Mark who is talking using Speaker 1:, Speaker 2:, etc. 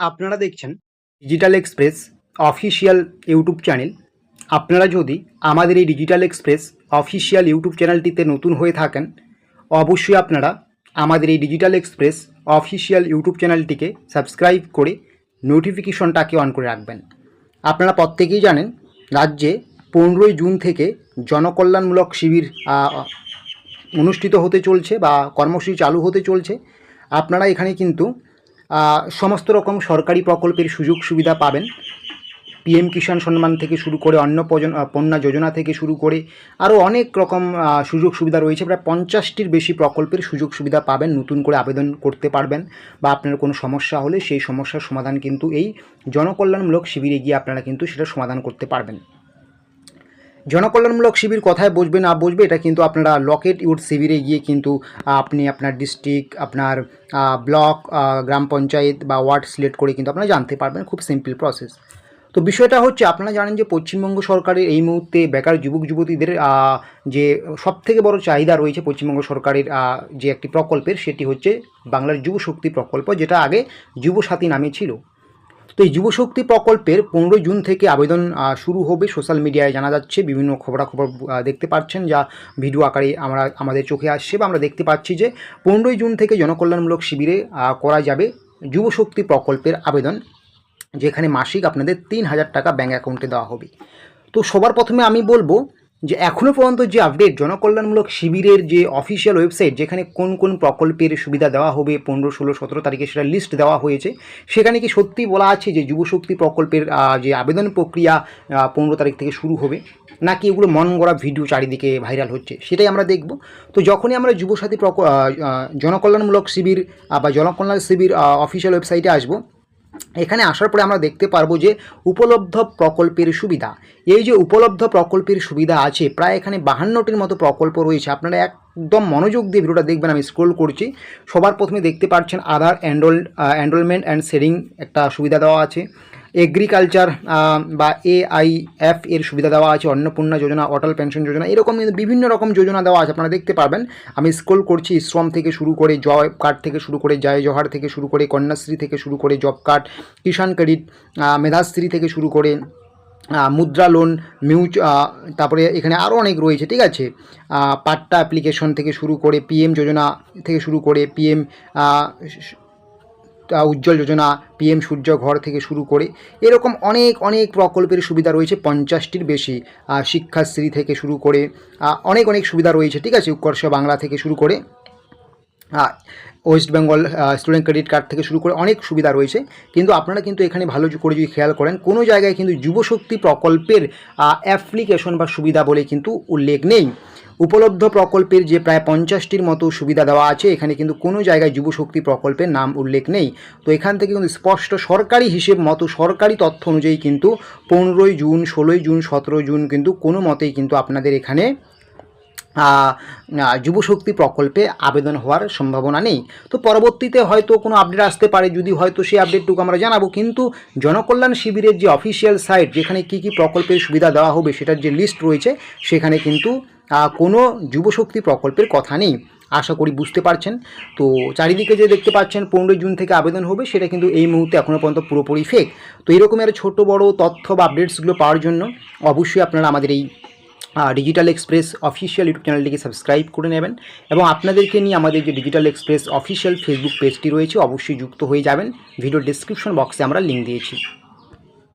Speaker 1: আপনারা দেখছেন digital express official YouTube channel. আপনারা যদি আমাদের এই ডিজিটাল এক্সপ্রেস অফিসিয়াল ইউটিউব চ্যানেলটিতে নতুন হয়ে থাকেন, অবশ্যই আপনারা আমাদের এই ডিজিটাল এক্সপ্রেস অফিসিয়াল ইউটিউব চ্যানেলটিকে সাবস্ক্রাইব করে নোটিফিকেশনটাকে অন করে রাখবেন। আপনারা প্রত্যেকেই জানেন রাজ্যে 15ই জুন থেকে জনকল্যাণমূলক শিবির অনুষ্ঠিত হতে চলছে বা কর্মসূচি চালু হতে চলছে। আপনারা এখানে কিন্তু সমস্ত রকম সরকারি প্রকল্পের সুযোগ সুবিধা পাবেন। পিএম কিষাণ সম্মান থেকে শুরু করে অন্নপূর্ণা যোজনা থেকে শুরু করে আরও অনেক রকম সুযোগ সুবিধা রয়েছে। প্রায় 50টির বেশি প্রকল্পের সুযোগ সুবিধা পাবেন, নতুন করে আবেদন করতে পারবেন বা আপনার কোনো সমস্যা হলে সেই সমস্যার সমাধান কিন্তু এই জনকল্যাণমূলক শিবিরে গিয়ে আপনারা কিন্তু সেটা সমাধান করতে পারবেন। জনকল্যাণমূলক শিবির কোথায় বসবে না বসবে এটা কিন্তু আপনারা লকেট ইউথ শিবিরে গিয়ে কিন্তু আপনি আপনার ডিস্ট্রিক্ট, আপনার ব্লক, গ্রাম পঞ্চায়েত বা ওয়ার্ড সিলেক্ট করে কিন্তু আপনারা জানতে পারবেন। খুব সিম্পল প্রসেস। তো বিষয়টা হচ্ছে, আপনারা জানেন যে পশ্চিমবঙ্গ সরকারের এই মুহূর্তে বেকার যুবক যুবতীদের যে সবথেকে বড় চাহিদা রয়েছে পশ্চিমবঙ্গ সরকারের যে একটি প্রকল্পের, সেটি হচ্ছে বাংলার যুবশক্তি প্রকল্প, যেটা আগে যুবসাথী নামে ছিল। তো এই যুবশক্তি প্রকল্পের 15 জুন থেকে আবেদন শুরু হবে। সোশ্যাল মিডিয়ায় জানা যাচ্ছে, বিভিন্ন খবরাখবর দেখতে পাচ্ছেন, যা ভিডিও আকারে আমাদের চোখে আসছে বা আমরা দেখতে পাচ্ছি যে 15 জুন থেকে জনকল্যাণমূলক শিবিরে করা যাবে যুবশক্তি প্রকল্পের আবেদন, যেখানে মাসিক আপনাদের 3000 টাকা ব্যাঙ্ক অ্যাকাউন্টে দেওয়া হবে। তো সবার প্রথমে আমি বলবো যে এখনও পর্যন্ত যে আপডেট জনকল্যাণমূলক শিবিরের যে অফিসিয়াল ওয়েবসাইট, যেখানে কোন কোন প্রকল্পের সুবিধা দেওয়া হবে 15, 16, 17 তারিখে সেটা লিস্ট দেওয়া হয়েছে, সেখানে কি সত্যিই বলা আছে যে যুবশক্তি প্রকল্পের যে আবেদন প্রক্রিয়া 15 তারিখ থেকে শুরু হবে, নাকি এগুলো মন গড়া ভিডিও চারিদিকে ভাইরাল হচ্ছে, সেটাই আমরা দেখব। তো যখনই আমরা যুবসাথী জনকল্যাণমূলক শিবির বা জনকল্যাণ শিবির অফিসিয়াল ওয়েবসাইটে আসবো, এখানে আসার পরে আমরা দেখতে পারবো যে উপলব্ধ প্রকল্পের সুবিধা, এই যে উপলব্ধ প্রকল্পের সুবিধা আছে প্রায় এখানে 52টির মতো প্রকল্প রয়েছে। আপনারা একদম মনোযোগ দিয়ে ভিডিওটা দেখবেন। আমি স্ক্রোল করছি, সবার প্রথমে দেখতে পাচ্ছেন আধার এনরোলমেন্ট অ্যান্ড সেভিং একটা সুবিধা দেওয়া আছে। এগ্রিকালচার বা AIF এর সুবিধা দেওয়া আছে। অন্নপূর্ণা যোজনা, অটল পেনশন যোজনা, এরকম বিভিন্ন রকম যোজনা দেওয়া আছে, আপনারা দেখতে পারবেন। আমি স্ক্রোল করছি, শ্রম থেকে শুরু করে, জব কার্ড থেকে শুরু করে, জয় জোহার থেকে শুরু করে, কন্যাশ্রী থেকে শুরু করে, জব কার্ড, কিষাণ ক্রেডিট, মেধাশ্রী থেকে শুরু করে, মুদ্রা লোন, তারপরে এখানে আরও অনেক রয়েছে, ঠিক আছে। পাট্টা অ্যাপ্লিকেশন থেকে শুরু করে, PM যোজনা থেকে শুরু করে, PM উজ্জ্বল যোজনা, PM সূর্য ঘর থেকে শুরু করে এরকম অনেক অনেক প্রকল্পের সুবিধা রয়েছে, 50টির বেশি। শিক্ষাশ্রী থেকে শুরু করে অনেক অনেক সুবিধা রয়েছে, ঠিক আছে। উৎকর্ষ বাংলা থেকে শুরু করে, West Bengal student credit card থেকে শুরু করে অনেক সুবিধা রয়েছে। কিন্তু আপনারা কিন্তু এখানে ভালো করে যদি খেয়াল করেন, কোনো জায়গায় কিন্তু যুবশক্তি প্রকল্পের অ্যাপ্লিকেশন বা সুবিধা বলে কিন্তু উল্লেখ নেই। উপলব্ধ প্রকল্পের যে প্রায় 50টির মতো সুবিধা দেওয়া আছে, এখানে কিন্তু কোনো জায়গায় যুবশক্তি প্রকল্পের নাম উল্লেখ নেই। তো এখান থেকে কিন্তু স্পষ্ট সরকারি হিসেব মতো, সরকারি তথ্য অনুযায়ী কিন্তু 15 জুন, 16 জুন, 17 জুন কিন্তু কোনো মতেই কিন্তু আপনাদের এখানে যুবশক্তি প্রকল্পে আবেদন হওয়ার সম্ভাবনা নেই। তো পরবর্তীতে হয়তো কোনো আপডেট আসতে পারে, যদি হয়তো সেই আপডেটটুকু আমরা জানাবো। কিন্তু জনকল্যাণ শিবিরের যে অফিসিয়াল সাইট, যেখানে কী কী প্রকল্পের সুবিধা দেওয়া হবে সেটার যে লিস্ট রয়েছে, সেখানে কিন্তু কোনো যুবশক্তি প্রকল্পের কথা নেই। আশা করি বুঝতে পারছেন। তো চারিদিকে যে দেখতে পাচ্ছেন 15 জুন থেকে আবেদন হবে, সেটা কিন্তু এই মুহূর্তে এখনও পর্যন্ত পুরোপুরি ফেক। তো এরকমের ছোটো বড়ো তথ্য বা আপডেটসগুলো পাওয়ার জন্য অবশ্যই আপনারা আমাদের এই ডিজিটাল এক্সপ্রেস অফিসিয়াল ইউটিউব চ্যানেলটিকে সাবস্ক্রাইব করে নেবেন, এবং আপনাদেরকে নিয়ে আমাদের যে ডিজিটাল এক্সপ্রেস অফিসিয়াল ফেসবুক পেজটি রয়েছে, অবশ্যই যুক্ত হয়ে যাবেন। ভিডিও ডেসক্রিপশন বক্সে আমরা লিঙ্ক দিয়েছি।